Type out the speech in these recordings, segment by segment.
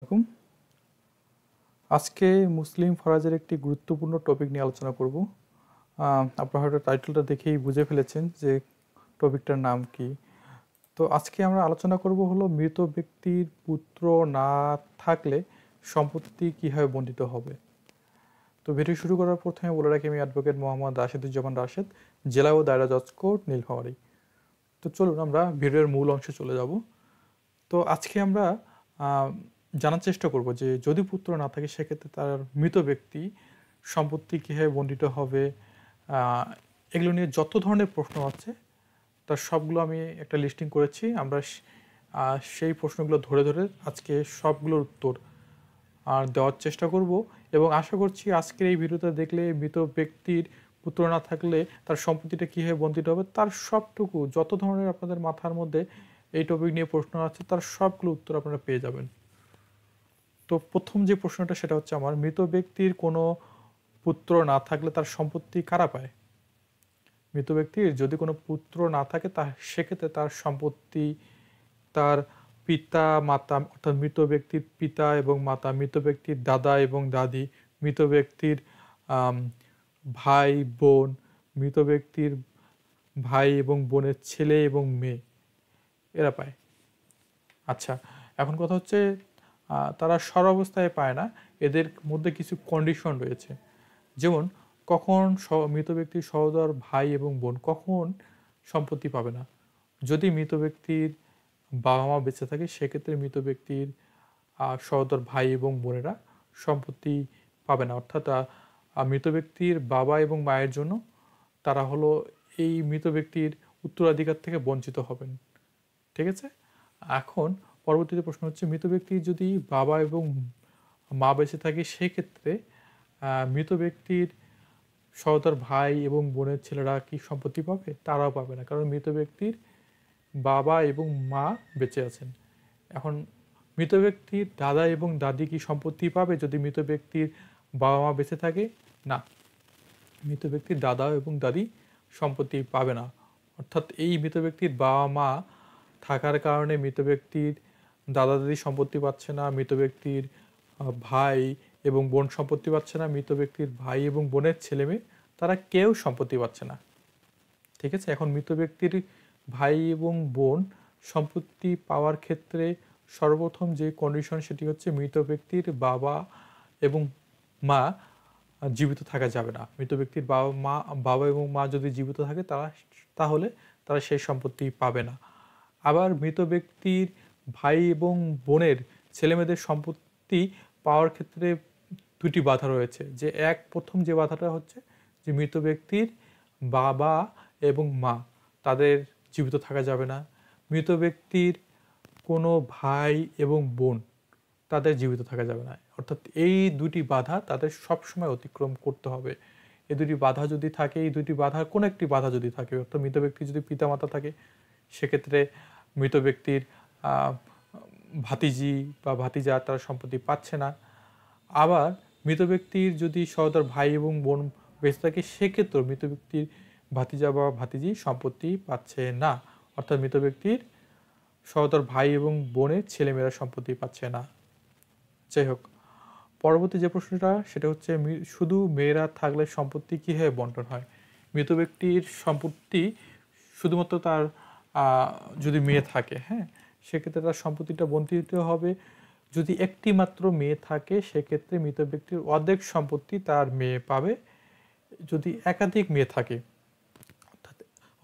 আলাইকুম। আজকে মুসলিম ফরাজের একটি গুরুত্বপূর্ণ টপিক নিয়ে আলোচনা করব। আপনারা হয়তো টাইটেলটা দেখেই বুঝে ফেলেছেন যে টপিকটার নাম কি। তো আজকে আমরা আলোচনা করব হলো মৃত ব্যক্তির পুত্র না থাকলে সম্পত্তি কীভাবে বণ্টিত হবে। তো ভিডিও শুরু করার প্রথমে বলে রাখি, আমি অ্যাডভোকেট মোহাম্মদ রাশেদুজ্জামান রাশেদ, জেলা ও দায়রা জজ কোর্ট, নীলফামারী। তো চলুন আমরা ভিডিওর মূল অংশে চলে যাব। তো আজকে আমরা জানার চেষ্টা করব যে যদি পুত্র না থাকে সেক্ষেত্রে তার মৃত ব্যক্তি সম্পত্তি কীভাবে বণ্টিত হবে। এগুলো নিয়ে যত ধরনের প্রশ্ন আছে তার সবগুলো আমি একটা লিস্টিং করেছি। আমরা সেই প্রশ্নগুলো ধরে ধরে আজকে সবগুলোর উত্তর দেওয়ার চেষ্টা করব এবং আশা করছি আজকের এই ভিডিওটা দেখলে মৃত ব্যক্তির পুত্র না থাকলে তার সম্পত্তিটা কীভাবে বণ্টিত হবে তার সবটুকু, যত ধরনের আপনাদের মাথার মধ্যে এই টপিক নিয়ে প্রশ্ন আছে তার সবগুলো উত্তর আপনারা পেয়ে যাবেন। তো প্রথম যে প্রশ্নটা সেটা হচ্ছে আমার, মৃত ব্যক্তির কোনো পুত্র না থাকলে তার সম্পত্তি কারা পায়। মৃত ব্যক্তির যদি কোনো পুত্র না থাকে তা সেক্ষেত্রে তার সম্পত্তি তার পিতা মাতা, অর্থাৎ মৃত ব্যক্তির পিতা এবং মাতা, মৃত ব্যক্তির দাদা এবং দাদি, মৃত ব্যক্তির ভাই বোন, মৃত ব্যক্তির ভাই এবং বোনের ছেলে এবং মেয়ে, এরা পায়। আচ্ছা, এখন কথা হচ্ছে তারা সর্বাবস্থায় পায় না, এদের মধ্যে কিছু কন্ডিশন রয়েছে। যেমন কখন মৃত ব্যক্তির সহোদর ভাই এবং বোন কখন সম্পত্তি পাবে না। যদি মৃত ব্যক্তির বাবা মা বেঁচে থাকে সেক্ষেত্রে মৃত ব্যক্তির সহোদর ভাই এবং বোনেরা সম্পত্তি পাবে না, অর্থাৎ মৃত ব্যক্তির বাবা এবং মায়ের জন্য তারা হলো এই মৃত ব্যক্তির উত্তরাধিকার থেকে বঞ্চিত হবেন। ঠিক আছে। এখন পরবর্তীতে প্রশ্ন হচ্ছে, মৃত ব্যক্তির যদি বাবা এবং মা বেঁচে থাকে সেক্ষেত্রে মৃত ব্যক্তির সহোদর ভাই এবং বোনের ছেলেরা কি সম্পত্তি পাবে? তারাও পাবে না, কারণ মৃত ব্যক্তির বাবা এবং মা বেঁচে আছেন। এখন মৃত ব্যক্তির দাদা এবং দাদি কি সম্পত্তি পাবে যদি মৃত ব্যক্তির বাবা মা বেঁচে থাকে? না, মৃত ব্যক্তির দাদা এবং দাদি সম্পত্তি পাবে না। অর্থাৎ এই মৃত ব্যক্তির বাবা মা থাকার কারণে মৃত ব্যক্তির দাদা দাদি সম্পত্তি পাচ্ছে না, মৃত ব্যক্তির ভাই এবং বোন সম্পত্তি পাচ্ছে না, মৃত ব্যক্তির ভাই এবং বোনের ছেলে মেয়ে তারা কেউ সম্পত্তি পাচ্ছে না। ঠিক আছে। এখন মৃত ব্যক্তির ভাই এবং বোন সম্পত্তি পাওয়ার ক্ষেত্রে সর্বপ্রথম যে কন্ডিশন সেটি হচ্ছে মৃত ব্যক্তির বাবা এবং মা জীবিত থাকা যাবে না। মৃত ব্যক্তির বাবা এবং মা যদি জীবিত থাকে তাহলে তারা সেই সম্পত্তি পাবে না। আবার মৃত ব্যক্তির ভাই এবং বোনের ছেলেমেয়েদের সম্পত্তি পাওয়ার ক্ষেত্রে দুটি বাধা রয়েছে। যে প্রথম যে বাধাটা হচ্ছে যে মৃত ব্যক্তির বাবা এবং মা তাদের জীবিত থাকা যাবে না। মৃত ব্যক্তির কোনো ভাই এবং বোন তাদের জীবিত থাকা যাবে না। অর্থাৎ এই দুটি বাধা তাদের সবসময় অতিক্রম করতে হবে। এই দুটি বাধা যদি থাকে, এই দুটি বাধার কোনো একটি বাধা যদি থাকে, অর্থাৎ মৃত ব্যক্তির যদি পিতামাতা থাকে সেক্ষেত্রে মৃত ব্যক্তির ভাতিজি বা ভাতিজা তারা সম্পত্তি পাচ্ছে না। আবার মৃত ব্যক্তির যদি সহোদর ভাই এবং বোন বেঁচে থাকে সেক্ষেত্রেও মৃত ব্যক্তির ভাতিজা বা ভাতিজি সম্পত্তি পাচ্ছে না, অর্থাৎ মৃত ব্যক্তির সহোদর ভাই এবং বোনের ছেলেমেয়েরা সম্পত্তি পাচ্ছে না। যাই হোক, পরবর্তী যে প্রশ্নটা সেটা হচ্ছে, শুধু মেয়েরা থাকলে সম্পত্তি কীভাবে বন্টন হয়। মৃত ব্যক্তির সম্পত্তি শুধুমাত্র তার যদি মেয়ে থাকে, হ্যাঁ, সেক্ষেত্রে তার সম্পত্তিটা বণ্টিত হবে। যদি একটি মাত্র মেয়ে থাকে সেক্ষেত্রে মৃত ব্যক্তির অর্ধেক সম্পত্তি তার মেয়ে পাবে। যদি একাধিক মেয়ে থাকে,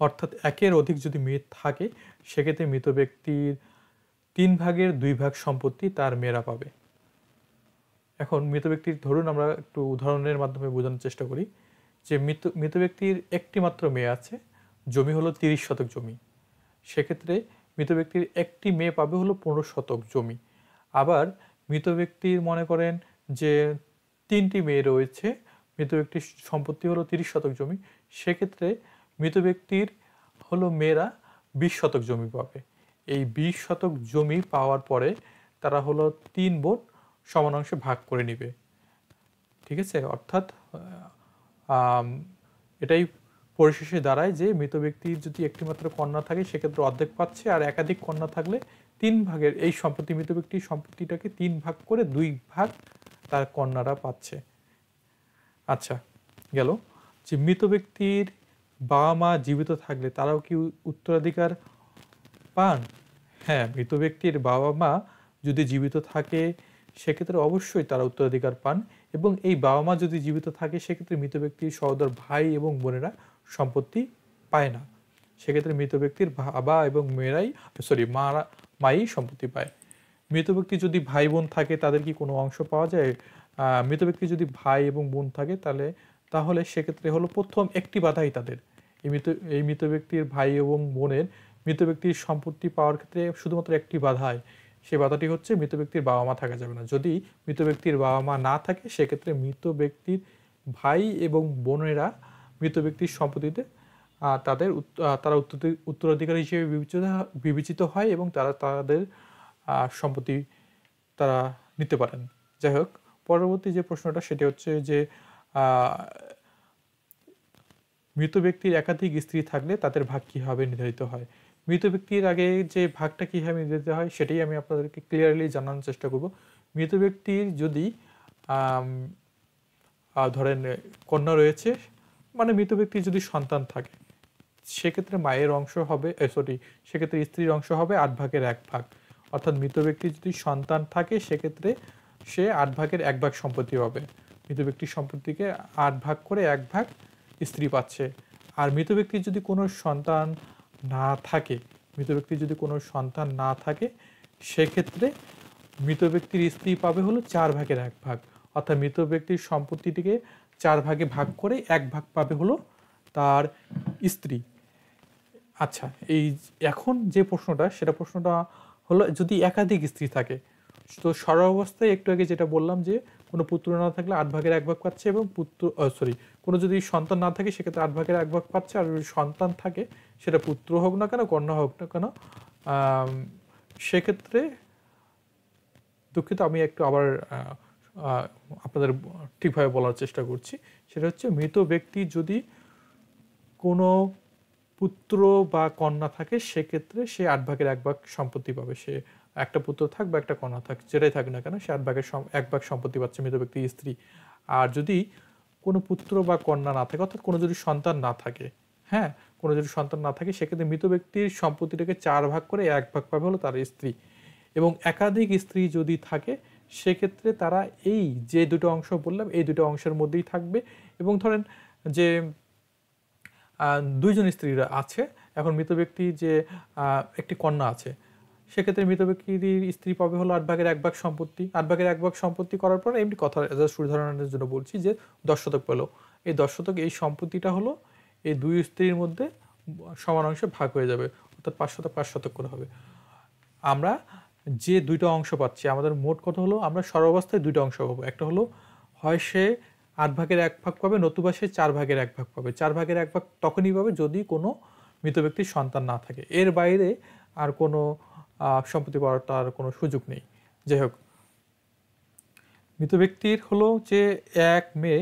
অর্থাৎ একের অধিক যদি মেয়ে থাকে সেক্ষেত্রে মৃত ব্যক্তির 3/2 সম্পত্তি তার মেয়েরা পাবে। এখন মৃত ব্যক্তির, ধরুন আমরা একটু উদাহরণের মাধ্যমে বোঝানোর চেষ্টা করি যে মৃত ব্যক্তির একটি মাত্র মেয়ে আছে, জমি হলো 30 শতক জমি। সেক্ষেত্রে মৃত ব্যক্তির একটি মেয়ে পাবে হলো 15 শতক জমি। আবার মৃত ব্যক্তির মনে করেন যে 3টি মেয়ে রয়েছে, মৃত ব্যক্তির সম্পত্তি হলো 30 শতক জমি, সেক্ষেত্রে মৃত ব্যক্তির হলো মেয়েরা 20 শতক জমি পাবে। এই 20 শতক জমি পাওয়ার পরে তারা হলো 3 বোন সমান অংশে ভাগ করে নিবে। ঠিক আছে। অর্থাৎ এটাই পরিশেষে দাঁড়ায় যে মৃত ব্যক্তির যদি একটি মাত্র কন্যা থাকে সেক্ষেত্রে অর্ধেক পাচ্ছে, আর একাধিক কন্যা থাকলে 3 ভাগের এই সম্পত্তি, মৃত ব্যক্তির সম্পত্তিটাকে 3 ভাগ করে 2 ভাগ তার কন্যারা পাচ্ছে। আচ্ছা, গেল যে মৃত ব্যক্তির বাবা মা জীবিত থাকলে তারাও কি উত্তরাধিকার পান? হ্যাঁ, মৃত ব্যক্তির বাবা মা যদি জীবিত থাকে সেক্ষেত্রে অবশ্যই তারা উত্তরাধিকার পান, এবং এই বাবা মা যদি জীবিত থাকে সেক্ষেত্রে মৃত ব্যক্তির সহোদর ভাই এবং বোনেরা সম্পত্তি পায় না। সেক্ষেত্রে মৃত ব্যক্তির বাবা এবং মাই সম্পত্তি পায়। মৃত ব্যক্তি যদি ভাই বোন থাকে তাদের কি কোনো অংশ পাওয়া যায়? মৃত ব্যক্তি যদি ভাই এবং বোন থাকে তাহলে সেক্ষেত্রে হলো প্রথম একটি বাধাই তাদের। এই মৃত ব্যক্তির ভাই এবং বোনের মৃত ব্যক্তির সম্পত্তি পাওয়ার ক্ষেত্রে শুধুমাত্র একটি বাধাই, সেই বাধাটি হচ্ছে মৃত ব্যক্তির বাবা মা থাকা যাবে না। যদি মৃত ব্যক্তির বাবা মা না থাকে সেক্ষেত্রে মৃত ব্যক্তির ভাই এবং বোনেরা মৃত ব্যক্তির সম্পত্তিতে তারা উত্তরাধিকারী হিসেবে বিবেচিত হয় এবং তারা তাদের সম্পত্তি তারা নিতে পারেন। যাই হোক, পরবর্তী যে প্রশ্নটা সেটি হচ্ছে যে মৃত ব্যক্তির একাধিক স্ত্রী থাকলে তাদের ভাগ কীভাবে নির্ধারিত হয়? মৃত ব্যক্তির আগে যে ভাগটা কীভাবে নির্ধারিত হয় সেটাই আমি আপনাদেরকে ক্লিয়ারলি জানানোর চেষ্টা করব। মৃত ব্যক্তির যদি ধরেন কন্যা রয়েছে, মানে মৃত ব্যক্তির যদি সন্তান থাকে সেক্ষেত্রে মায়ের অংশ হবে সেক্ষেত্রে স্ত্রীর অংশ হবে 8 ভাগের 1 ভাগ। অর্থাৎ মৃত ব্যক্তির যদি সন্তান থাকে সেক্ষেত্রে সে 8 ভাগের 1 ভাগ সম্পত্তি পাবে। মৃত ব্যক্তির সম্পত্তিকে 8 ভাগ করে 1 ভাগ স্ত্রী পাচ্ছে। আর মৃত ব্যক্তির যদি কোনো সন্তান না থাকে সেক্ষেত্রে মৃত ব্যক্তির স্ত্রী পাবে হলো 4 ভাগের 1 ভাগ। অর্থাৎ মৃত ব্যক্তির সম্পত্তিটিকে 4 ভাগে ভাগ করে 1 ভাগ পাবে হলো তার স্ত্রী। আচ্ছা, এখন যে প্রশ্নটা হলো যদি একাধিক স্ত্রী থাকে, তো সর্বাবস্থায় একটু আগে যেটা বললাম যে কোনো পুত্র না থাকলে 8 ভাগের 1 ভাগ পাচ্ছে, এবং কোনো যদি সন্তান না থাকে সেক্ষেত্রে 8 ভাগের 1 ভাগ পাচ্ছে। আর যদি সন্তান থাকে সেটা পুত্র হোক না কেন কন্যা হোক না কেন সেক্ষেত্রে, দুঃখিত আমি একটু আবার আপনাদের ঠিকভাবে বলার চেষ্টা করছি, সেটা হচ্ছে মৃত ব্যক্তি যদি কোনো পুত্র বা কন্যা থাকে সেক্ষেত্রে সে 8 ভাগের 1 ভাগ সম্পত্তি পাবে। সে একটা পুত্র থাক বা একটা কন্যা থাক, যেটাই থাক না কেন সে 8 ভাগের 1 ভাগ সম্পত্তি পাচ্ছে মৃত ব্যক্তির স্ত্রী। আর যদি কোনো পুত্র বা কন্যা না থাকে, অর্থাৎ কোনো যদি সন্তান না থাকে, সেক্ষেত্রে মৃত ব্যক্তির সম্পত্তিটাকে 4 ভাগ করে 1 ভাগ পাবে হলো তার স্ত্রী। এবং একাধিক স্ত্রী যদি থাকে সেক্ষেত্রে তারা এই যে দুটো অংশ বললাম এই দুটো অংশের মধ্যেই থাকবে। এবং ধরেন যে 2 জন স্ত্রীরা আছে, এখন মৃত ব্যক্তির যে একটি কন্যা আছে, সেক্ষেত্রে মৃত ব্যক্তির স্ত্রী পাবে হলো 8 ভাগের 1 ভাগ সম্পত্তি। 8 ভাগের 1 ভাগ সম্পত্তি করার পর এমনি কথা উদাহরণের জন্য বলছি যে 10 শতক পেল। এই 10 শতক এই সম্পত্তিটা হলো এই 2 স্ত্রীর মধ্যে সমান অংশে ভাগ হয়ে যাবে, অর্থাৎ 5 শতক 5 শতক করে হবে। আমরা যে দুইটা অংশ পাচ্ছি, আমাদের মোট কথা হলো আমরা সর্বাবস্থায় দুইটা অংশ পাবো। একটা হলো হয় সে 8 ভাগের 1 ভাগ পাবে, নতুবা সে 4 ভাগের 1 ভাগ পাবে। 4 ভাগের 1 ভাগ তখনই পাবে যদি কোনো মৃত ব্যক্তির সন্তান না থাকে, এর বাইরে আর কোনো সম্পত্তি পাওয়ার তার কোনো সুযোগ নেই। যাই হোক, মৃত ব্যক্তির হলো যে 1 মেয়ে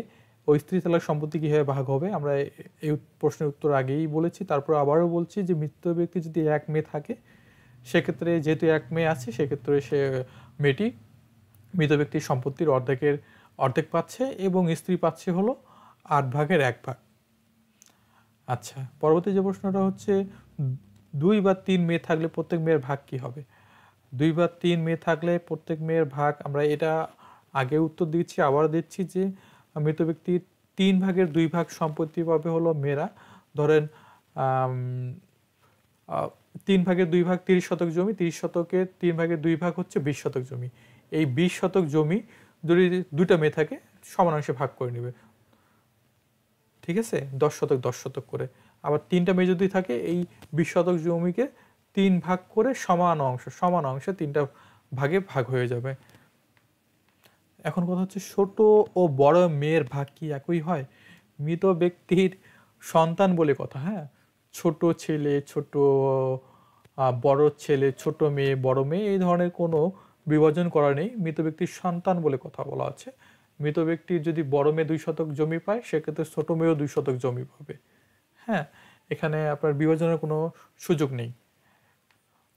ও স্ত্রী তালাক সম্পত্তি কীভাবে ভাগ হবে, আমরা এই প্রশ্নের উত্তর আগেই বলেছি, তারপর আবারও বলছি যে মৃত ব্যক্তি যদি 1 মেয়ে থাকে সেক্ষেত্রে যেহেতু 1 মেয়ে আছে সেক্ষেত্রে সে মেয়েটি মৃত ব্যক্তির সম্পত্তির অর্ধেক পাচ্ছে এবং স্ত্রী পাচ্ছে হলো 8 ভাগের 1 ভাগ। আচ্ছা, পরবর্তী যে প্রশ্নটা হচ্ছে 2 বা 3 মেয়ে থাকলে প্রত্যেক মেয়ের ভাগ কি হবে? 2 বা 3 মেয়ে থাকলে প্রত্যেক মেয়ের ভাগ, আমরা এটা আগে উত্তর দিচ্ছি আবার দিচ্ছি যে মৃত ব্যক্তির 3 ভাগের 2 ভাগ সম্পত্তি পাবে হলো মেয়েরা। ধরেন 3 ভাগের 2 ভাগ 30 শতক জমি, 30 শতকের 3 ভাগের 2 ভাগ হচ্ছে 20 শতক জমি। এই 20 শতক জমি যদি 2টা মেয়ে থাকে সমানাংশে ভাগ করে নেবে, ঠিক আছে, 10 শতক 10 শতক করে। আবার 3টা মেয়ে যদি থাকে এই 20 শতক জমিকে 3 ভাগ করে সমান অংশে 3টা ভাগে ভাগ হয়ে যাবে। এখন কথা হচ্ছে ছোট ও বড় মেয়ের ভাগ কি একই হয়? মৃত ব্যক্তির সন্তান বলে কথা, হ্যাঁ, ছোট ছেলে বড় ছেলে, ছোট মেয়ে বড় মেয়ে এই ধরনের কোনো বিভাজন করা নেই। মৃত ব্যক্তির সন্তান বলে কথা বলা আছে। মৃত ব্যক্তির যদি বড় মেয়ে 2 শতক জমি পায় সেক্ষেত্রে ছোট মেয়েও 2 শতক জমি পাবে। হ্যাঁ, এখানে আপনার বিভাজনের কোনো সুযোগ নেই।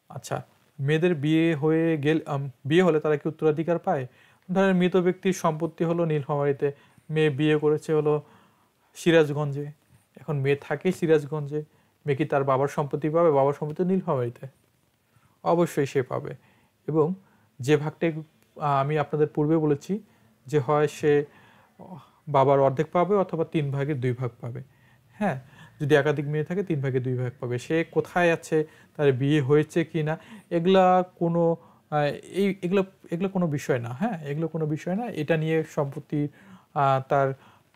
আচ্ছা, মেয়েদের বিয়ে হলে তারা কি উত্তরাধিকার পায়? ধরেন মৃত ব্যক্তির সম্পত্তি হলো নীলফামারীতে, মেয়ে বিয়ে করেছে হলো সিরাজগঞ্জে, এখন মেয়ে থাকে সিরাজগঞ্জে, মেয়ে কি তার বাবার সম্পত্তি পাবে? বাবার সম্পত্তি নীলফামারীতে, অবশ্যই সে পাবে। এবং যে ভাগটা আমি আপনাদের পূর্বে বলেছি যে হয় সে বাবার অর্ধেক পাবে অথবা 3/2 ভাগ পাবে। হ্যাঁ, যদি একাধিক মেয়ে থাকে 3/2 ভাগ পাবে। সে কোথায় আছে, তার বিয়ে হয়েছে কি না, এগুলা কোনো এগুলো এগুলো কোনো বিষয় না। হ্যাঁ, এগুলো কোনো বিষয় না। এটা নিয়ে সম্পত্তি তার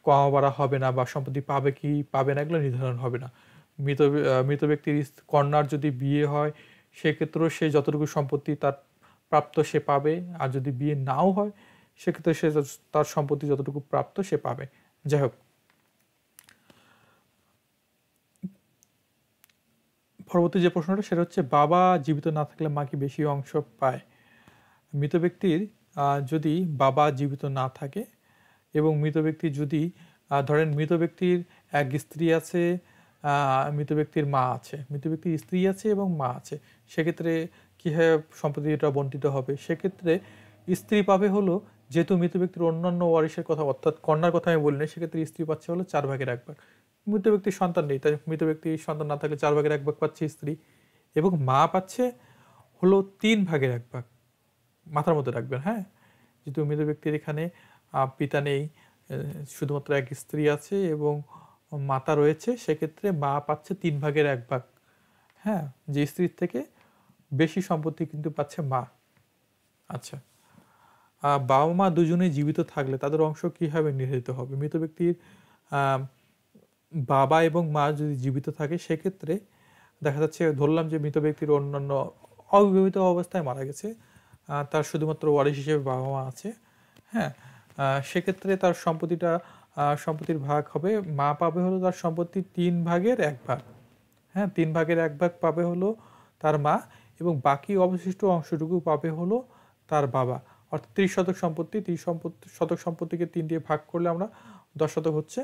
কমা বাড়া হবে না, বা সম্পত্তি পাবে কি পাবে না এগুলো নির্ধারণ হবে না। মৃত ব্যক্তির কন্যার যদি বিয়ে হয়, সেক্ষেত্রেও সে যতটুকু সম্পত্তি তার প্রাপ্ত সে পাবে, আর যদি বিয়ে নাও হয় সেক্ষেত্রে সে তার সম্পত্তি যতটুকু প্রাপ্ত সে পাবে। যাই হোক, পরবর্তী যে প্রশ্নটা সেটা হচ্ছে, বাবা জীবিত না থাকলে মা কি বেশি অংশ পায়? মৃত ব্যক্তির যদি বাবা জীবিত না থাকে এবং মৃত ব্যক্তি যদি ধরেন মৃত ব্যক্তির এক স্ত্রী আছে, মৃত ব্যক্তির মা আছে, মৃত ব্যক্তির স্ত্রী আছে এবং মা আছে, সেক্ষেত্রে কীভাবে সম্পত্তিটা বন্টিত হবে? সেক্ষেত্রে স্ত্রী পাবে হলো, যেহেতু মৃত ব্যক্তির অন্যান্য ওয়ারিশের কথা অর্থাৎ কন্যার কথা আমি বলি না, সেক্ষেত্রে স্ত্রী পাচ্ছে হলো 4/1 মৃত ব্যক্তির সন্তান নেই, তাই মৃত ব্যক্তির সন্তান না থাকলে 4/1 পাচ্ছে স্ত্রী, এবং মা পাচ্ছে হলো 3/1। মাথার মধ্যে রাখবেন। হ্যাঁ, যেহেতু মৃত ব্যক্তির এখানে পিতা নেই, শুধুমাত্র এক স্ত্রী আছে এবং মাতা রয়েছে, সেক্ষেত্রে মা পাচ্ছে 3/1। হ্যাঁ, যে স্ত্রীর থেকে বেশি সম্পত্তি কিন্তু পাচ্ছে মা। আচ্ছা, বাবা মা দুজনেই জীবিত থাকলে তাদের অংশ কীভাবে নির্ধারিত হবে? মৃত ব্যক্তির বাবা এবং মা যদি জীবিত থাকে, সেক্ষেত্রে দেখা যাচ্ছে, ধরলাম যে মৃত ব্যক্তির অন্যান্য অবিবাহিত অবস্থায় মারা গেছে, তার শুধুমাত্র ওয়ারিশ হিসেবে বাবা মা আছে। হ্যাঁ, সেক্ষেত্রে তার সম্পত্তির ভাগ হবে, মা পাবে হলো তার সম্পত্তির 3/1। হ্যাঁ, 3/1 পাবে হলো তার মা, এবং বাকি অবশিষ্ট অংশটুকু পাবে হলো তার বাবা। অর্থাৎ 30 শতক সম্পত্তি, 30 শতক সম্পত্তিকে 3 দিয়ে ভাগ করলে আমরা 10 শতক হচ্ছে।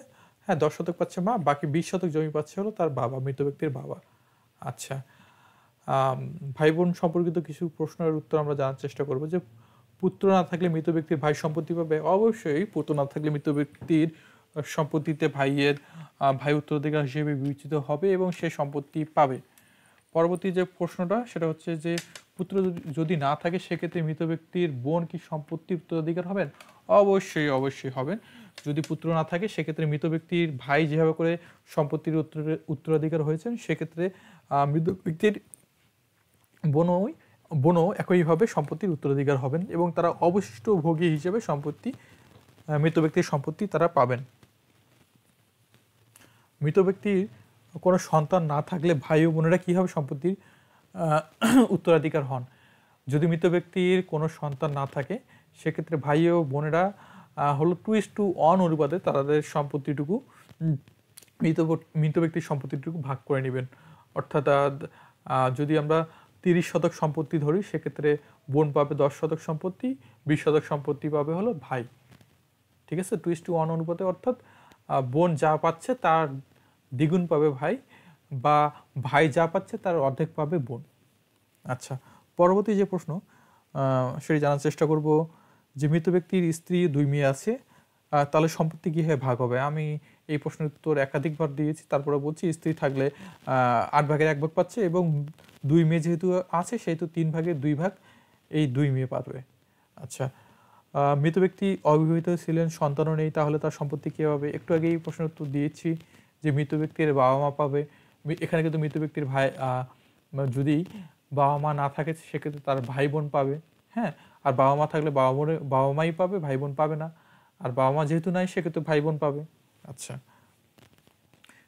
হ্যাঁ, 10 শতক পাচ্ছে মা, বাকি 20 শতক জমি পাচ্ছে হলো তার বাবা, মৃত ব্যক্তির বাবা। আচ্ছা, ভাই বোন সম্পর্কিত কিছু প্রশ্নের উত্তর আমরা জানার চেষ্টা করব। যে পুত্র না থাকলে মৃত ব্যক্তির ভাই সম্পত্তি পাবে? অবশ্যই পুত্র না থাকলে মৃত ব্যক্তির সম্পত্তিতে ভাই উত্তরাধিকার হিসেবে বিবেচিত হবে এবং সে সম্পত্তি পাবে। পরবর্তী যে প্রশ্নটা সেটা হচ্ছে যে, পুত্র যদি না থাকে সেক্ষেত্রে মৃত ব্যক্তির বোন কি সম্পত্তির উত্তরাধিকার হবেন? অবশ্যই অবশ্যই হবেন। যদি পুত্র না থাকে সেক্ষেত্রে মৃত ব্যক্তির ভাই যেভাবে করে সম্পত্তির উত্তরাধিকার হয়েছেন, সেক্ষেত্রে মৃত ব্যক্তির বোনও একইভাবে সম্পত্তির উত্তরাধিকার হবেন, এবং তারা অবশিষ্ট ভোগী হিসেবে মৃত ব্যক্তির সম্পত্তি তারা পাবেন। মৃত ব্যক্তির কোনো সন্তান না থাকলে ভাই ও বোনেরা কীভাবে সম্পত্তির উত্তরাধিকার হন? যদি মৃত ব্যক্তির কোনো সন্তান না থাকে, সেক্ষেত্রে ভাই ও বোনেরা হলো 2:1 অনুপাতে তাদের সম্পত্তিটুকু, মৃত ব্যক্তির সম্পত্তিটুকু ভাগ করে নেবেন। অর্থাৎ যদি আমরা 30 শতক সম্পত্তি ধরি, সেক্ষেত্রে বোন পাবে 10 শতক সম্পত্তি, 20 শতক সম্পত্তি পাবে হলো ভাই। ঠিক আছে, 2:1 অনুপাতে, অর্থাৎ বোন যা পাচ্ছে তার দ্বিগুণ পাবে ভাই, বা ভাই যা পাচ্ছে তার অর্ধেক পাবে বোন। আচ্ছা, পরবর্তী যে প্রশ্ন সেটি জানার চেষ্টা করব, যে মৃত ব্যক্তির স্ত্রী 2 মেয়ে আছে, তাহলে সম্পত্তি কীভাবে ভাগ হবে? আমি এই প্রশ্নের উত্তর একাধিকবার দিয়েছি, তারপরে বলছি স্ত্রী থাকলে 8/1 পাচ্ছে, এবং 2 মেয়ে যেহেতু আছে সেহেতু 3/2 এই 2 মেয়ে পাবে। আচ্ছা, মৃত ব্যক্তি অবিবাহিত ছিলেন, সন্তানও নেই, তাহলে তার সম্পত্তি কী হবে? একটু আগে এই প্রশ্নের উত্তর দিয়েছি যে মৃত ব্যক্তির বাবা মা পাবে। এখানে কিন্তু মৃত ব্যক্তির ভাই, যদি বাবা মা না থাকে সেক্ষেত্রে তার ভাই বোন পাবে। হ্যাঁ, আর বাবা মা থাকলে বাবা মাই পাবে, ভাই বোন পাবে না। আর বাবা মা যেহেতু নাই, সেক্ষেত্রে ভাই বোন পাবে। আচ্ছা,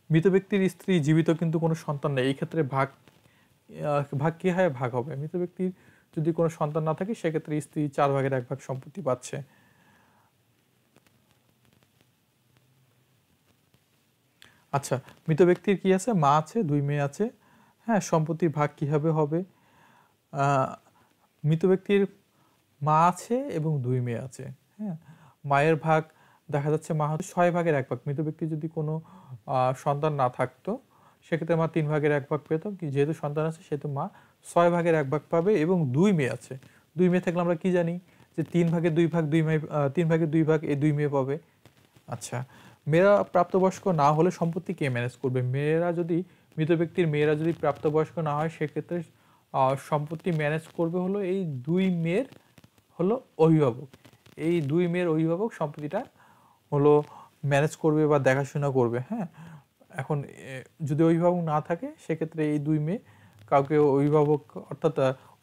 মৃত ব্যক্তির স্ত্রী জীবিত কিন্তু কোনো সন্তান নেই, এই ক্ষেত্রে ভাগ কীভাবে ভাগ হবে? মৃত ব্যক্তির যদি কোনো সন্তান না থাকে, সেক্ষেত্রে স্ত্রী 4/1 সম্পত্তি পাচ্ছে। আচ্ছা, মৃত ব্যক্তির কি আছে? মা আছে, 2 মেয়ে আছে। হ্যাঁ, সম্পত্তির ভাগ কীভাবে হবে? মৃত ব্যক্তির মা আছে এবং 2 মেয়ে আছে। হ্যাঁ, মায়ের ভাগ দেখা যাচ্ছে মা হচ্ছে 6/1। মৃত ব্যক্তির যদি কোনো সন্তান না থাকতো, সেক্ষেত্রে মা 3/1 পেত, কি যেহেতু সন্তান আছে সেহেতু মা 6/1 পাবে, এবং 2 মেয়ে আছে। 2 মেয়ে থাকলে আমরা কি জানি যে 3/2 2 মেয়ে, 3/2 এই 2 মেয়ে পাবে। আচ্ছা, মেয়েরা প্রাপ্তবয়স্ক না হলে সম্পত্তি কে ম্যানেজ করবে? মৃত ব্যক্তির মেয়েরা যদি প্রাপ্তবয়স্ক না হয় সেক্ষেত্রে সম্পত্তি ম্যানেজ করবে হলো এই 2 মেয়ের হলো অভিভাবক। এই 2 মেয়ের অভিভাবক সম্পত্তিটা হলো ম্যানেজ করবে বা দেখাশোনা করবে। হ্যাঁ, এখন যদি অভিভাবক না থাকে সেক্ষেত্রে এই 2 মেয়ে কাউকে অভিভাবক, অর্থাৎ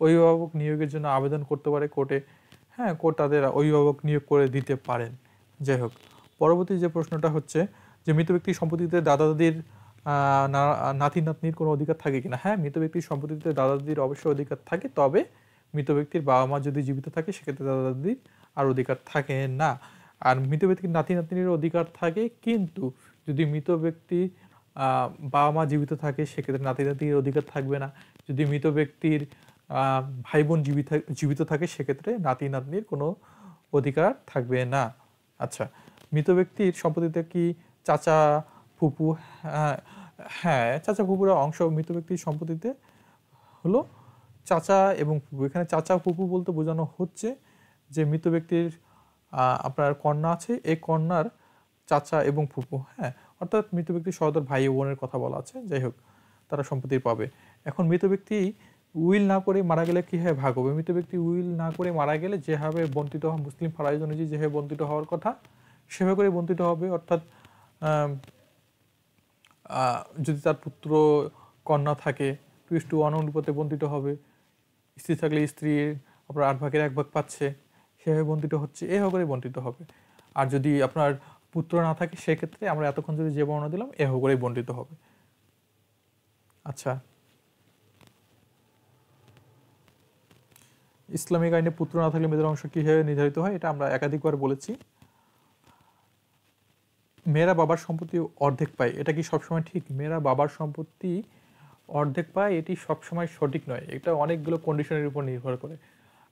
অভিভাবক নিয়োগের জন্য আবেদন করতে পারে কোর্টে। হ্যাঁ, কোর্ট তাদের অভিভাবক নিয়োগ করে দিতে পারেন। যাই হোক, পরবর্তী যে প্রশ্নটা হচ্ছে যে মৃত ব্যক্তির সম্পত্তিতে দাদা দাদির নাতি নাতনির কোনো অধিকার থাকে কিনা? হ্যাঁ, মৃত ব্যক্তির সম্পত্তিতে দাদা দাদির অবশ্যই অধিকার থাকে, তবে মৃত ব্যক্তির বাবা মা যদি জীবিত থাকে সেক্ষেত্রে দাদা দাদির আর অধিকার থাকে না। আর মৃত ব্যক্তির নাতি নাতনির অধিকার থাকে, কিন্তু যদি মৃত ব্যক্তি বাবা মা জীবিত থাকে সেক্ষেত্রে নাতি নাতনির অধিকার থাকবে না। যদি মৃত ব্যক্তির ভাই বোন জীবিত থাকে সেক্ষেত্রে নাতি নাতনির কোনো অধিকার থাকবে না। আচ্ছা, মৃত ব্যক্তির সম্পত্তিতে কি চাচা ফুপু? হ্যাঁ, চাচা ফুপুরা অংশ মৃত ব্যক্তির সম্পত্তিতে হলো চাচা এবং ফুপু। এখানে চাচা ফুপু বলতে বোঝানো হচ্ছে যে মৃত ব্যক্তির আপনার কন্যা আছে, এই কন্যার চাচা এবং ফুপু। হ্যাঁ, অর্থাৎ মৃত ব্যক্তির সহোদর ভাই ও বোনের কথা বলা আছে। যাই হোক, তারা সম্পত্তি পাবে। এখন মৃত ব্যক্তি উইল না করে মারা গেলে কীভাবে ভাগ হবে? মৃত ব্যক্তি উইল না করে মারা গেলে যেভাবে বন্টিত হওয়া, মুসলিম ফারাইজ অনুযায়ী যেভাবে বন্টিত হওয়ার কথা সেভাবে করে বন্টিত হবে। অর্থাৎ যদি তার পুত্র কন্যা থাকে 2:1 অনুপাতে বন্টিত হবে। স্ত্রী থাকলে স্ত্রীর আপনার 8/1 পাচ্ছে, সেভাবে বন্টিত হচ্ছে, এভাবে করে বন্টিত হবে। আর যদি আপনার পুত্র না থাকে সেক্ষেত্রে আমরা এতক্ষণ যদি যে বর্ণনা দিলাম এভাবে করেই বন্টিত হবে। আচ্ছা, ইসলামিক আইনে পুত্র না থাকলে মেয়েদের অংশ কীভাবে নির্ধারিত হয়? এটা আমরা একাধিকবার বলেছি। মেয়েরা বাবার সম্পত্তি অর্ধেক পায়, এটা কি সবসময় ঠিক? মেয়েরা বাবার সম্পত্তি অর্ধেক পায় এটি সবসময় সঠিক নয়, এটা অনেকগুলো কন্ডিশনের উপর নির্ভর করে।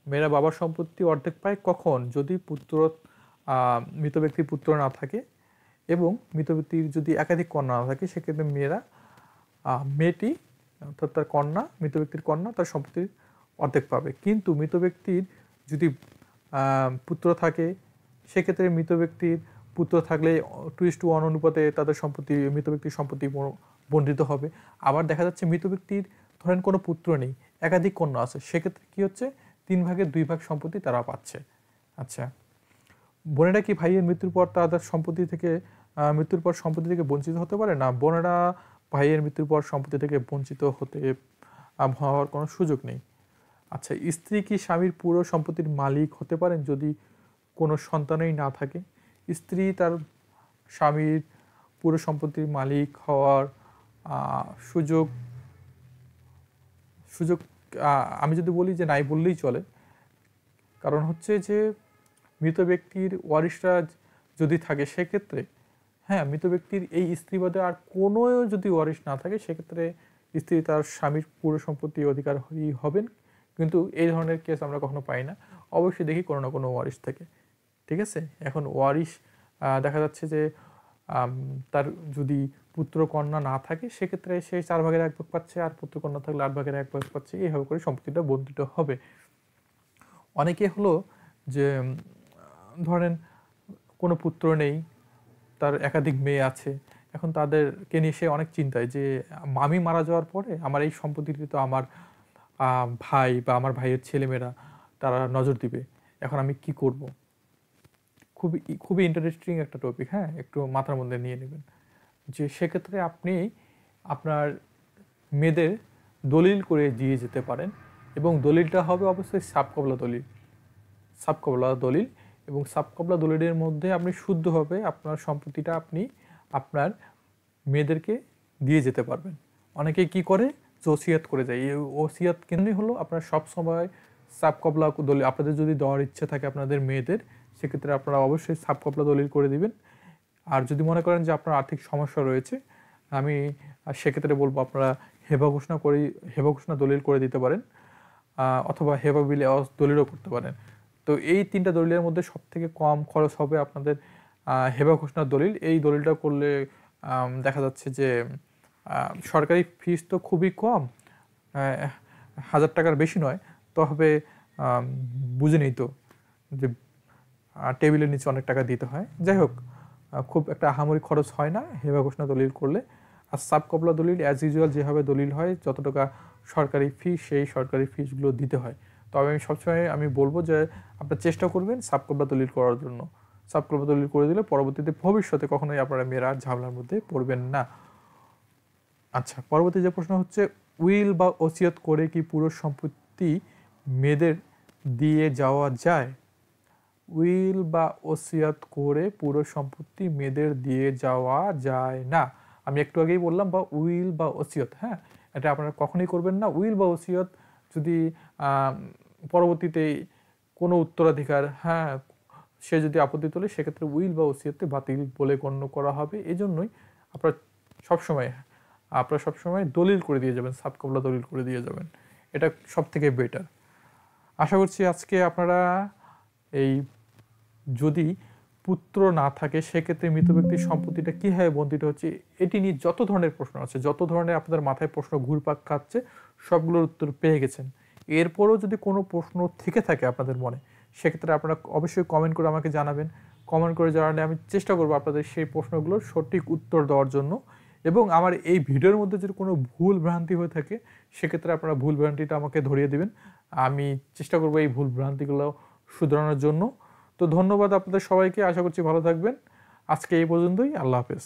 মেয়েরা বাবার সম্পত্তি অর্ধেক পায় কখন? যদি মৃত ব্যক্তির পুত্র না থাকে এবং মৃত ব্যক্তির যদি একাধিক কন্যা না থাকে সেক্ষেত্রে মেয়েটি অর্থাৎ তার কন্যা, মৃত ব্যক্তির কন্যা তার সম্পত্তির অর্ধেক পাবে। কিন্তু মৃত ব্যক্তির যদি পুত্র থাকে সেক্ষেত্রে মৃত ব্যক্তির পুত্র থাকলে 2:1 অনুপাতে তাদের সম্পত্তি, মৃত ব্যক্তির সম্পত্তি বন্টিত হবে। আবার দেখা যাচ্ছে মৃত ব্যক্তির ধরেন কোনো পুত্র নেই, একাধিক কন্যা আছে, সেক্ষেত্রে কি হচ্ছে 3/2 সম্পত্তি তারা পাচ্ছে। আচ্ছা, বোনেরা কি ভাইয়ের মৃত্যুর পর তাদের সম্পত্তি থেকে বঞ্চিত হতে পারে? না, বোনেরা ভাইয়ের মৃত্যুর পর সম্পত্তি থেকে বঞ্চিত হওয়ার কোনো সুযোগ নেই। আচ্ছা, স্ত্রী কি স্বামীর পুরো সম্পত্তির মালিক হতে পারেন যদি কোনো সন্তানই না থাকে? স্ত্রী তার স্বামীর পুরো সম্পত্তির মালিক হওয়ার সুযোগ আমি যদি বলি যে নাই বললেই চলে। কারণ হচ্ছে যে মৃত ব্যক্তির ওয়ারিশরা যদি থাকে সেক্ষেত্রে, হ্যাঁ, মৃত ব্যক্তির এই স্ত্রী বাদে আর কোনো যদি ওয়ারিশ না থাকে সেক্ষেত্রে স্ত্রী তার স্বামীর পুরো সম্পত্তি অধিকারী হবেন। কিন্তু এই ধরনের কেস আমরা কখনো পাই না, অবশ্যই দেখি কোনো না কোনো ওয়ারিশ থাকে। ঠিক আছে, এখন ওয়ারিশ দেখা যাচ্ছে যে তার যদি পুত্র কন্যা না থাকে সেক্ষেত্রে সে 4/1 পাচ্ছে, আর পুত্র কন্যা থাকলে 8/1 পাচ্ছে, এইভাবে করে সম্পত্তিটা বন্টিত হবে। অনেকে হলো যে ধরেন কোনো পুত্র নেই, তার একাধিক মেয়ে আছে, এখন তাদেরকে নিয়ে সে অনেক চিন্তায় যে আমি মারা যাওয়ার পরে আমার এই সম্পত্তিটি তো আমার ভাই বা আমার ভাইয়ের ছেলেমেয়েরা তারা নজর দিবে, এখন আমি কি করব? খুবই ইন্টারেস্টিং একটা টপিক। হ্যাঁ, একটু মাথার মধ্যে নিয়ে নেবেন যে সেক্ষেত্রে আপনি আপনার মেয়েদের দলিল করে দিয়ে যেতে পারেন, এবং দলিলটা হবে অবশ্যই সাবকবলা দলিল, এবং সাবকবলা দলিলের মধ্যে আপনি শুদ্ধভাবে আপনার সম্পত্তিটা আপনি আপনার মেয়েদেরকে দিয়ে যেতে পারবেন। অনেকে কি করে, ওসিয়াত করে যায়। এই ওসিয়াত কেন হলো আপনার সবসময় সাবকবলা দলিল আপনাদের যদি দেওয়ার ইচ্ছে থাকে আপনাদের মেয়েদের, সেক্ষেত্রে আপনারা অবশ্যই সাবকবলা দলিল করে দিবেন। আর যদি মনে করেন যে আপনার আর্থিক সমস্যা রয়েছে, আমি সেক্ষেত্রে বলবো আপনারা হেবা ঘোষণা দলিল করে দিতে পারেন, অথবা হেবা বিলে দলিলও করতে পারেন। তো এই 3টা দলিলের মধ্যে সবথেকে কম খরচ হবে আপনাদের হেবা ঘোষণার দলিল। এই দলিলটা করলে দেখা যাচ্ছে যে সরকারি ফিস তো খুবই কম, 1000 টাকার বেশি নয়, তবে বুঝেনি তো যে টেবিলের নিচে অনেক টাকা দিতে হয়। যাই হোক, খুব একটা আহামরি খরচ হয় না হেবা ঘোষণা দলিল করলে। আর সাব কবলা দলিল অ্যাজ ইউজুয়াল যেভাবে দলিল হয়, যত টাকা সরকারি ফি সেই সরকারি ফিসগুলো দিতে হয়। তবে আমি সবসময় বলবো যে আপনারা চেষ্টা করবেন সাব কবলা দলিল করার জন্য। সাব কবলা দলিল করে দিলে পরবর্তীতে ভবিষ্যতে কখনোই আপনারা মেয়েরা ঝামেলার মধ্যে পড়বেন না। আচ্ছা, পরবর্তী যে প্রশ্ন হচ্ছে, উইল বা ওসিয়ত করে কি পুরো সম্পত্তি মেয়েদের দিয়ে যাওয়া যায়? উইল বা ওসিয়ত করে পুরো সম্পত্তি মেয়েদের দিয়ে যাওয়া যায় না। আমি একটু আগেই বললাম, বা উইল বা ওসিয়ত, হ্যাঁ, এটা আপনারা কখনোই করবেন না। উইল বা ওসিয়ত যদি পরবর্তীতে কোনো উত্তরাধিকার, হ্যাঁ, সে যদি আপত্তি তোলে, সেক্ষেত্রে উইল বা ওসিয়তকে বাতিল বলে গণ্য করা হবে। এই জন্যই আপনারা সবসময় দলিল করে দিয়ে যাবেন, সাবকবলা দলিল করে দিয়ে যাবেন, এটা সব থেকে বেটার। আশা করছি আজকে আপনারা এই, যদি পুত্র না থাকে সেক্ষেত্রে মৃত ব্যক্তির সম্পত্তিটা কীভাবে বন্টিত হচ্ছে, এটি নিয়ে যত ধরনের প্রশ্ন আছে, যত ধরনের আপনাদের মাথায় প্রশ্ন ঘুরপাক খাচ্ছে, সবগুলোর উত্তর পেয়ে গেছেন। এরপরও যদি কোনো প্রশ্ন থেকে থাকে আপনাদের মনে, সেক্ষেত্রে আপনারা অবশ্যই কমেন্ট করে আমাকে জানাবেন। কমেন্ট করে জানালে আমি চেষ্টা করবো আপনাদের সেই প্রশ্নগুলোর সঠিক উত্তর দেওয়ার জন্য। এবং আমার এই ভিডিওর মধ্যে যদি কোনো ভুল ভ্রান্তি হয়ে থাকে, সেক্ষেত্রে আপনারা ভুল ভ্রান্তিটা আমাকে ধরিয়ে দিবেন। আমি চেষ্টা করবো এই ভুল ভ্রান্তিগুলো শুধরানোর জন্য। তো ধন্যবাদ আপনাদের সবাইকে, আশা করছি ভালো থাকবেন। আজকে এই পর্যন্তই, আল্লাহ হাফেজ।